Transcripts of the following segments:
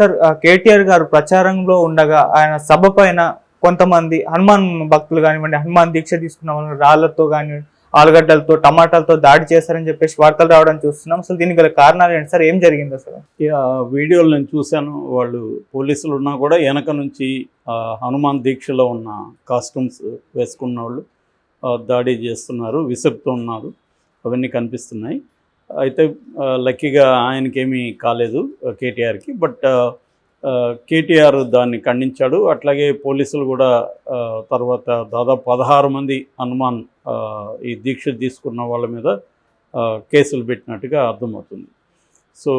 Sir KTR గారు ప్రచారంలో ఉండగా ఆయన సభ పైన కొంతమంది హనుమాన్ భక్తులు కానివ్వండి, హనుమాన్ దీక్ష తీసుకున్న వాళ్ళు రాళ్లతో కానివ్వండి, ఆలుగడ్డలతో, టమాటాలతో దాడి చేశారని చెప్పేసి వార్తలు రావడం చూస్తున్నాం. అసలు దీనికి గల కారణాలు ఏంటి సార్? ఏం జరిగింది అసలు? వీడియోలు నేను చూశాను. వాళ్ళు పోలీసులు ఉన్నా కూడా వెనక నుంచి హనుమాన్ దీక్షలో ఉన్న కాస్ట్యూమ్స్ వేసుకున్న వాళ్ళు దాడి చేస్తున్నారు, విసురుతున్నారు, అవన్నీ కనిపిస్తున్నాయి. అయితే లక్కీగా ఆయనకేమీ కాలేదు కేటీఆర్కి. బట్ కేటీఆర్ దాన్ని ఖండించాడు. అట్లాగే పోలీసులు కూడా తర్వాత దాదాపు 16 మంది హనుమాన్ ఈ దీక్ష తీసుకున్న వాళ్ళ మీద కేసులు పెట్టినట్టుగా అర్థమవుతుంది. సో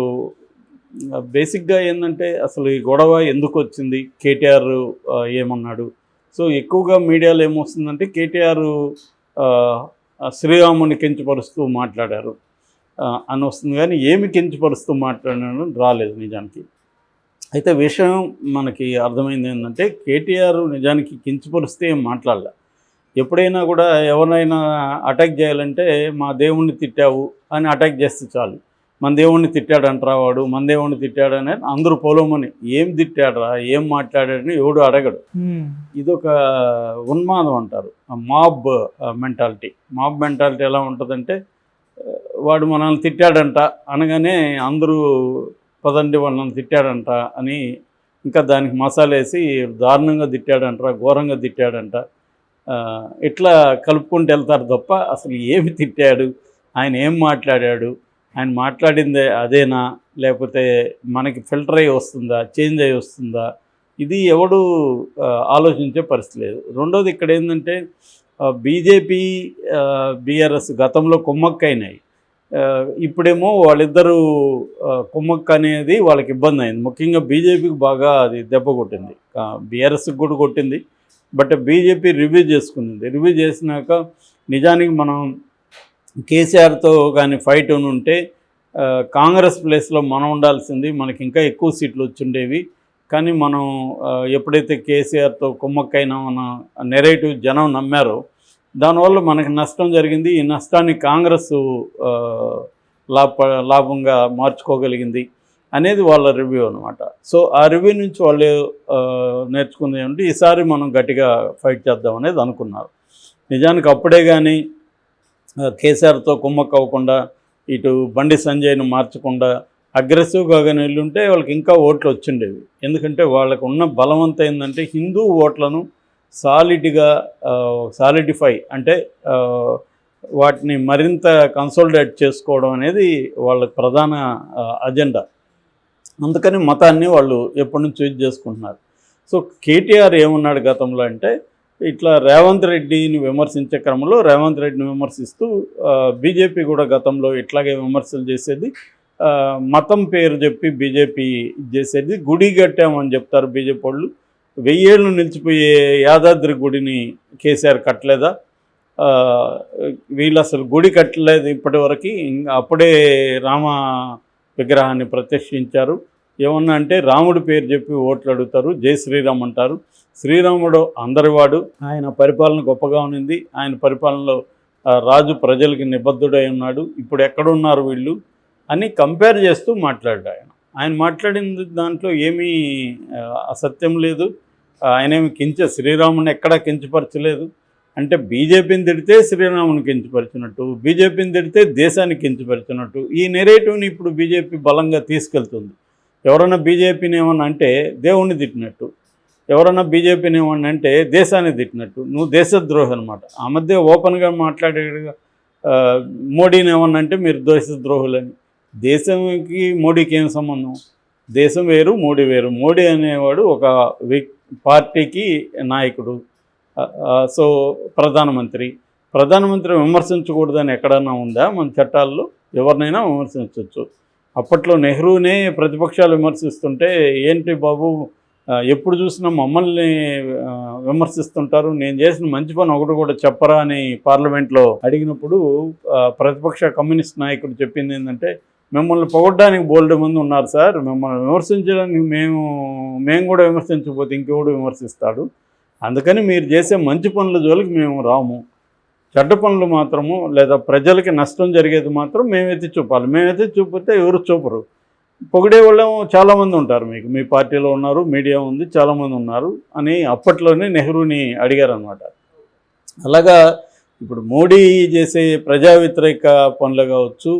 బేసిక్గా ఏంటంటే అసలు ఈ గొడవ ఎందుకు వచ్చింది, కేటీఆర్ ఏమన్నాడు? సో ఎక్కువగా మీడియాలో ఏమొస్తుందంటే కేటీఆర్ శ్రీరాముని కించపరుస్తూ మాట్లాడారు అని వస్తుంది, కానీ ఏమి కించపరుస్తూ మాట్లాడడం రాలేదు నిజానికి. అయితే విషయం మనకి అర్థమైంది ఏంటంటే కేటీఆర్ నిజానికి కించపరుస్తే ఏం మాట్లాడలే. ఎప్పుడైనా కూడా ఎవరినైనా అటాక్ చేయాలంటే మా దేవుణ్ణి తిట్టావు అని అటాక్ చేస్తే చాలు. మన దేవుణ్ణి తిట్టాడంటరా వాడు, మన దేవుణ్ణి తిట్టాడని అందరూ పొలమని ఏం తిట్టాడరా, ఏం మాట్లాడాడని ఎవడు అడగడు. ఇదొక ఉన్మాదం అంటారు, మాబ్ మెంటాలిటీ. మాబ్ మెంటాలిటీ ఎలా ఉంటుందంటే వాడు మనల్ని తిట్టాడంట అనగానే అందరూ పదండి వాళ్ళని తిట్టాడంట అని ఇంకా దానికి మసాలేసి దారుణంగా తిట్టాడంట, ఘోరంగా తిట్టాడంట, ఇట్లా కలుపుకుంటూ వెళ్తారు తప్ప అసలు ఏమి తిట్టాడు, ఆయన ఏం మాట్లాడాడు, ఆయన మాట్లాడిందే అదేనా, లేకపోతే మనకి ఫిల్టర్ అయ్యి వస్తుందా, చేంజ్ అయ్యి వస్తుందా, ఇది ఎవడు ఆలోచించే పరిస్థితి లేదు. రెండోది ఇక్కడ ఏంటంటే బీజేపీ బీఆర్ఎస్ గతంలో కుమ్మక్కైనాయి. ఇప్పుడేమో వాళ్ళిద్దరూ కుమ్మక్క అనేది వాళ్ళకి ఇబ్బంది అయింది. ముఖ్యంగా బీజేపీకి బాగా అది దెబ్బ కొట్టింది, బీఆర్ఎస్కి కూడా కొట్టింది. బట్ బీజేపీ రివ్యూ చేసుకుంది. రివ్యూ చేసినాక నిజానికి మనం కేసీఆర్తో కానీ ఫైట్ ఉంటే కాంగ్రెస్ ప్లేస్లో మనం ఉండాల్సింది, మనకి ఇంకా ఎక్కువ సీట్లు వచ్చిండేవి. కానీ మనం ఎప్పుడైతే కేసీఆర్తో కుమ్మక్కైనామన్న నెరేటివ్ జనం నమ్మారో దానివల్ల మనకి నష్టం జరిగింది. ఈ నష్టాన్ని కాంగ్రెస్ లాభంగా మార్చుకోగలిగింది అనేది వాళ్ళ రివ్యూ అనమాట. సో ఆ రివ్యూ నుంచి వాళ్ళు నేర్చుకుంది ఏమంటే ఈసారి మనం గట్టిగా ఫైట్ చేద్దాం అనేది అనుకున్నారు. నిజానికి అప్పుడే కానీ కేసీఆర్తో కుమ్మక్క అవ్వకుండా, ఇటు బండి సంజయ్ను మార్చకుండా అగ్రెసివ్గా కానీ వెళ్ళుంటే వాళ్ళకి ఇంకా ఓట్లు వచ్చిండేవి. ఎందుకంటే వాళ్ళకు ఉన్న బలవంతం ఏంటంటే హిందూ ఓట్లను సాలిడిఫై అంటే వాటిని మరింత కన్సాలిడేట్ చేసుకోవడం అనేది వాళ్ళ ప్రధాన అజెండా. అందుకని మతాన్ని వాళ్ళు ఎప్పటి నుంచి యూజ్ చేసుకుంటున్నారు. సో కేటీఆర్ ఏమన్నాడు గతంలో అంటే ఇట్లా రేవంత్ రెడ్డిని విమర్శించే క్రమంలో రేవంత్ రెడ్డిని విమర్శిస్తూ బీజేపీ కూడా గతంలో ఇట్లాగే విమర్శలు చేసేది, మతం పేరు చెప్పి బీజేపీ చేసేది. గుడి కట్టామని చెప్తారు బీజేపీ వాళ్ళు. 1000 ఏళ్ళు నిలిచిపోయే యాదాద్రి గుడిని కేసీఆర్ కట్టలేదా? వీళ్ళు అసలు గుడి కట్టలేదు ఇప్పటివరకు. అప్పుడే రామ విగ్రహాన్ని ప్రతిష్ఠించారు. ఏమన్నా అంటే రాముడి పేరు చెప్పి ఓట్లు అడుగుతారు, జై శ్రీరామ్ అంటారు. శ్రీరాముడు అందరివాడు, ఆయన పరిపాలన గొప్పగా ఉన్నింది, ఆయన పరిపాలనలో రాజు ప్రజలకి నిబద్ధుడై ఉన్నాడు, ఇప్పుడు ఎక్కడున్నారు వీళ్ళు అని కంపేర్ చేస్తూ మాట్లాడాడు. ఆయన మాట్లాడిన దాంట్లో ఏమీ అసత్యం లేదు. ఆయనేమి శ్రీరాముని ఎక్కడా కించపరచలేదు. అంటే బీజేపీని తిడితే శ్రీరాముని కించపరిచినట్టు, బీజేపీని తిడితే దేశాన్ని కించపరిచినట్టు ఈ నెరేటివ్ని ఇప్పుడు బీజేపీ బలంగా తీసుకెళ్తుంది. ఎవరన్నా బీజేపీని ఏమన్నా అంటే దేవుణ్ణి తిట్టినట్టు, ఎవరన్నా బీజేపీని ఏమన్నా అంటే దేశాన్ని తిట్టినట్టు, నువ్వు దేశద్రోహి అనమాట. ఆ మధ్య ఓపెన్గా మాట్లాడేగా మోడీని ఏమన్నా అంటే మీరు దేశద్రోహులని. దేశంకి మోడీకి ఏం సంబంధం? దేశం వేరు, మోడీ వేరు. మోడీ అనేవాడు ఒక పార్టీకి నాయకుడు. సో ప్రధానమంత్రి విమర్శించకూడదని ఎక్కడన్నా ఉందా? మన చట్టాల్లో ఎవరినైనా విమర్శించవచ్చు. అప్పట్లో నెహ్రూనే ప్రతిపక్షాలు విమర్శిస్తుంటే ఏంటి బాబు ఎప్పుడు చూసినా మమ్మల్ని విమర్శిస్తుంటారు, నేను చేసిన మంచి పని ఒకటి కూడా చెప్పరా అని పార్లమెంట్లో అడిగినప్పుడు ప్రతిపక్ష కమ్యూనిస్ట్ నాయకుడు చెప్పింది ఏంటంటే మిమ్మల్ని పొగడ్డానికి బోల్డ్ మంది ఉన్నారు సార్, మిమ్మల్ని విమర్శించడానికి మేము కూడా విమర్శించకపోతే ఇంకెవడు విమర్శిస్తాడు, అందుకని మీరు చేసే మంచి పనుల జోలికి మేము రాము, చెడ్డ పనులు మాత్రము లేదా ప్రజలకి నష్టం జరిగేది మాత్రం మేమైతే చూపాలి, మేమైతే చూపితే ఎవరు చూపరు. పొగిడే వాళ్ళేమో చాలామంది ఉంటారు, మీకు మీ పార్టీలో ఉన్నారు, మీడియా ఉంది, చాలామంది ఉన్నారు అని అప్పట్లోనే నెహ్రూని అడిగారనమాట. అలాగా ఇప్పుడు మోడీ చేసే ప్రజా వ్యతిరేక పనులు కావచ్చు,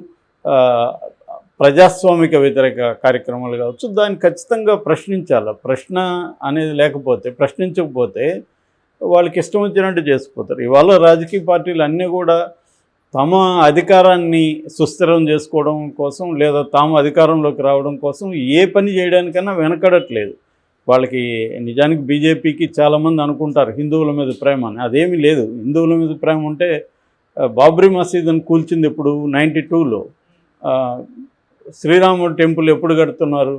ప్రజాస్వామిక వ్యతిరేక కార్యక్రమాలు కావచ్చు, దాన్ని ఖచ్చితంగా ప్రశ్నించాలి. ప్రశ్న అనేది లేకపోతే, ప్రశ్నించకపోతే వాళ్ళకి ఇష్టం వచ్చినట్టు చేసుకుపోతారు. ఇవాళ రాజకీయ పార్టీలు అన్నీ కూడా తమ అధికారాన్ని సుస్థిరం చేసుకోవడం కోసం లేదా తాము అధికారంలోకి రావడం కోసం ఏ పని చేయడానికైనా వెనకడట్లేదు. వాళ్ళకి నిజానికి బీజేపీకి చాలామంది అనుకుంటారు హిందువుల మీద ప్రేమ అని, అదేమీ లేదు. హిందువుల మీద ప్రేమ ఉంటే బాబ్రీ మసీదుని కూల్చింది ఇప్పుడు 92లో. శ్రీరాముడు టెంపుల్ ఎప్పుడు కడుతున్నారు?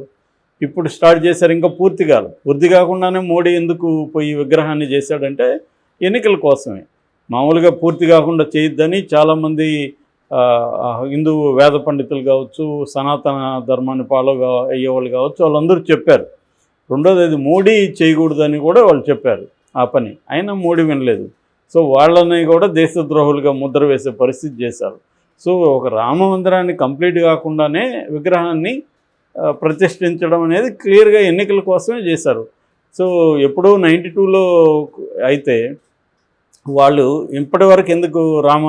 ఇప్పుడు స్టార్ట్ చేశారు, ఇంకా పూర్తి కాదు. పూర్తి కాకుండానే మోడీ ఎందుకు పోయి విగ్రహాన్ని చేశాడంటే ఎన్నికల కోసమే. మామూలుగా పూర్తి కాకుండా చేయొద్దని చాలామంది హిందూ వేద పండితులు కావచ్చు, సనాతన ధర్మాన్ని ఫాలో అయ్యేవాళ్ళు కావచ్చు, వాళ్ళందరూ చెప్పారు. రెండోది అది మోడీ చేయకూడదని కూడా వాళ్ళు చెప్పారు ఆ పని, అయినా మోడీ వినలేదు. సో వాళ్ళని కూడా దేశద్రోహులుగా ముద్ర వేసే పరిస్థితి చేశారు. సో ఒక రామ మందిరాన్ని కంప్లీట్ కాకుండానే విగ్రహాన్ని ప్రతిష్ఠించడం అనేది క్లియర్గా ఎన్నికల కోసమే చేశారు. సో ఎప్పుడో 92లో అయితే వాళ్ళు ఇప్పటివరకు ఎందుకు రామ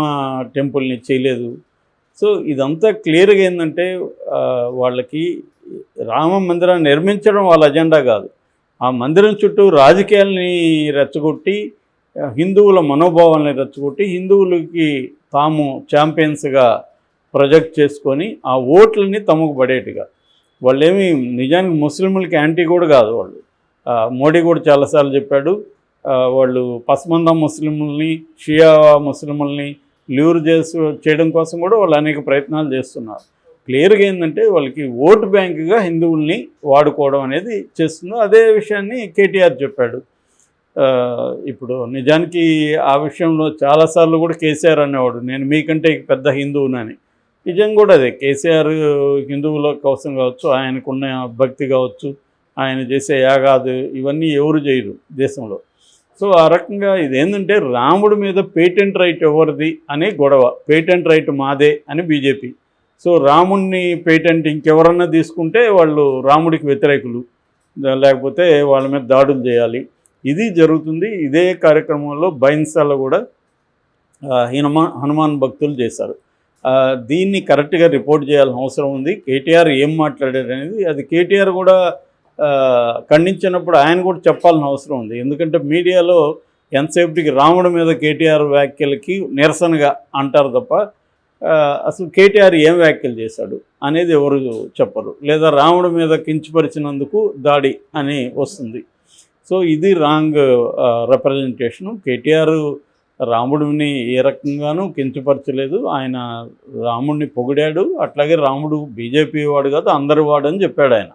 టెంపుల్ని చేయలేదు? సో ఇదంతా క్లియర్గా ఏంటంటే వాళ్ళకి రామ మందిరాన్ని నిర్మించడం వాళ్ళ అజెండా కాదు. ఆ మందిరం చుట్టూ రాజకీయాల్ని రెచ్చగొట్టి, హిందువుల మనోభావాల్ని రెచ్చగొట్టి, హిందువులకి తాము ఛాంపియన్స్గా ప్రొజెక్ట్ చేసుకొని ఆ ఓట్లని తమకు పడేట్టుగా. వాళ్ళేమి నిజానికి ముస్లింలకి యాంటీ కూడా కాదు వాళ్ళు. మోడీ కూడా చాలాసార్లు చెప్పాడు, వాళ్ళు పస్మంద ముస్లింలని, షియా ముస్లింలని ల్యూర్ చేయడం కోసం కూడా వాళ్ళు అనేక ప్రయత్నాలు చేస్తున్నారు. క్లియర్గా ఏంటంటే వాళ్ళకి ఓటు బ్యాంకుగా హిందువుల్ని వాడుకోవడం అనేది చేస్తుందో అదే విషయాన్ని కేటీఆర్ చెప్పాడు. ఇప్పుడు నిజానికి ఆ విషయంలో చాలాసార్లు కూడా కేసీఆర్ అనేవాడు, నేను మీకంటే పెద్ద హిందువునని. నిజం కూడా అదే. కేసీఆర్ హిందువుల కోసం కావచ్చు, ఆయనకున్న భక్తి కావచ్చు, ఆయన చేసే యాగాదు ఇవన్నీ ఎవరు చేయరు దేశంలో. సో ఆ రకంగా ఇదేంటంటే రాముడి మీద పేటెంట్ రైట్ ఎవరిది అనే గొడవ. పేటెంట్ రైట్ మాదే అని బీజేపీ. సో రాముడిని పేటెంట్ ఇంకెవరన్నా తీసుకుంటే వాళ్ళు రాముడికి వ్యతిరేకులు, లేకపోతే వాళ్ళ మీద దాడులు చేయాలి. ఇది జరుగుతుంది. ఇదే కార్యక్రమంలో బైన్సాలో కూడా హనుమాన్ భక్తులు చేశారు. దీన్ని కరెక్ట్గా రిపోర్ట్ చేయాల్సిన అవసరం ఉంది. కేటీఆర్ ఏం మాట్లాడారు అనేది అది కేటీఆర్ కూడా ఖండించినప్పుడు ఆయన కూడా చెప్పాల్సిన అవసరం ఉంది. ఎందుకంటే మీడియాలో ఎంతసేపటికి రాముడి మీద కేటీఆర్ వ్యాఖ్యలకి నిరసనగా అంటారు తప్ప అసలు కేటీఆర్ ఏం వ్యాఖ్యలు చేశాడు అనేది ఎవరు చెప్పరు. లేదా రాముడి మీద కించపరిచినందుకు దాడి అని వస్తుంది. సో ఇది రాంగ్ రిప్రజెంటేషను. కేటీఆర్ రాముడిని ఏ రకంగానూ కించపరచలేదు. ఆయన రాముడిని పొగిడాడు. అట్లాగే రాముడు బీజేపీ వాడు కాదు, అందరి వాడు అని చెప్పాడు ఆయన.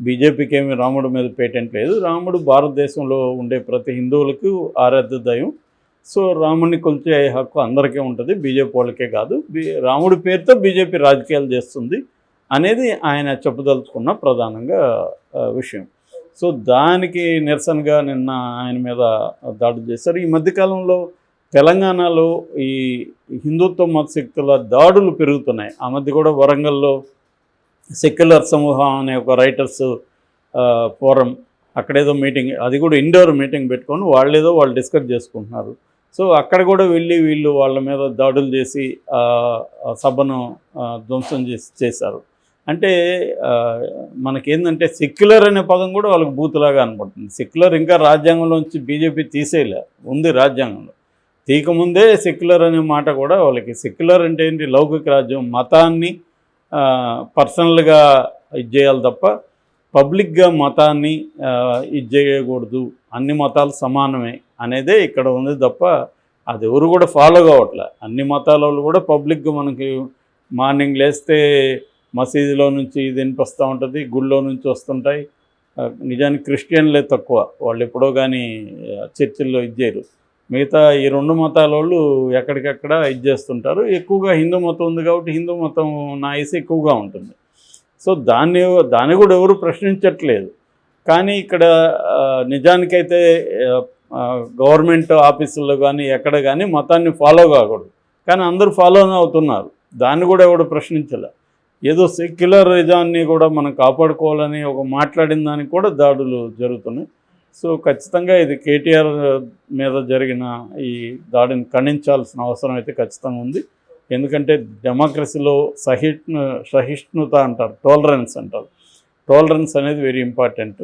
బీజేపీకి ఏమి రాముడి మీద పేటెంట్ లేదు. రాముడు భారతదేశంలో ఉండే ప్రతి హిందువులకు ఆరాధ్య దైవం. సో రాముడిని కొలిచే హక్కు అందరికీ ఉంటుంది, బీజేపీ వాళ్ళకే కాదు. రాముడి పేరుతో బీజేపీ రాజకీయాలు చేస్తుంది అనేది ఆయన చెప్పదలుచుకున్న ప్రధానంగా విషయం. సో దానికి నిరసనగా నిన్న ఆయన మీద దాడులు చేశారు. ఈ మధ్యకాలంలో తెలంగాణలో ఈ హిందుత్వ మత శక్తుల దాడులు పెరుగుతున్నాయి. ఆ మధ్య కూడా వరంగల్లో సెక్యులర్ సమూహం అనే ఒక రైటర్స్ ఫోరం, అక్కడేదో మీటింగ్, అది కూడా ఇండోర్ మీటింగ్ పెట్టుకొని వాళ్ళు డిస్కస్ చేసుకుంటున్నారు. సో అక్కడ కూడా వెళ్ళి వీళ్ళు వాళ్ళ మీద దాడులు చేసి సభను ధ్వంసం చేశారు. అంటే మనకేందంటే సెక్యులర్ అనే పదం కూడా వాళ్ళకి బూతులాగా అనపడుతుంది. సెక్యులర్ ఇంకా రాజ్యాంగంలోంచి బీజేపీ తీసేయలే, ఉంది రాజ్యాంగంలో. తీయకముందే సెక్యులర్ అనే మాట కూడా వాళ్ళకి. సెక్యులర్ అంటే ఏంటి? లౌకిక రాజ్యం. మతాన్ని పర్సనల్గా ఇది చేయాలి తప్ప పబ్లిక్గా మతాన్ని ఇది చేయకూడదు, అన్ని మతాలు సమానమే అనేదే ఇక్కడ ఉంది తప్ప అది ఎవరు కూడా ఫాలో కావట్లే. అన్ని మతాల వాళ్ళు కూడా పబ్లిక్గా మనకి మార్నింగ్ లేస్తే మసీదులో నుంచి ఇది వినిపిస్తూ ఉంటుంది, గుళ్ళో నుంచి వస్తుంటాయి. నిజానికి క్రిస్టియన్లే తక్కువ, వాళ్ళు ఎప్పుడో కానీ చర్చిల్లో ఇది చేయరు. మిగతా ఈ రెండు మతాల వాళ్ళు ఎక్కడికక్కడ ఇది చేస్తుంటారు. ఎక్కువగా హిందూ మతం ఉంది కాబట్టి హిందూ మతం నాయసి ఎక్కువగా ఉంటుంది. సో దాన్ని కూడా ఎవరు ప్రశ్నించట్లేదు. కానీ ఇక్కడ నిజానికైతే గవర్నమెంట్ ఆఫీసుల్లో కానీ ఎక్కడ కానీ మతాన్ని ఫాలో కాకూడదు, కానీ అందరూ ఫాలోనే అవుతున్నారు. దాన్ని కూడా ఎవరు ప్రశ్నించలే. ఏదో సెక్యులరిజాన్ని కూడా మనం కాపాడుకోవాలని ఒక మాట్లాడిన దానికి కూడా దాడులు జరుగుతున్నాయి. సో ఖచ్చితంగా ఇది కేటీఆర్ మీద జరిగిన ఈ దాడిని ఖండించాల్సిన అవసరం అయితే ఖచ్చితంగా ఉంది. ఎందుకంటే డెమోక్రసీలో సహిష్ణుత అంటారు, టాలరెన్స్ అంటారు. టాలరెన్స్ అనేది వెరీ ఇంపార్టెంట్.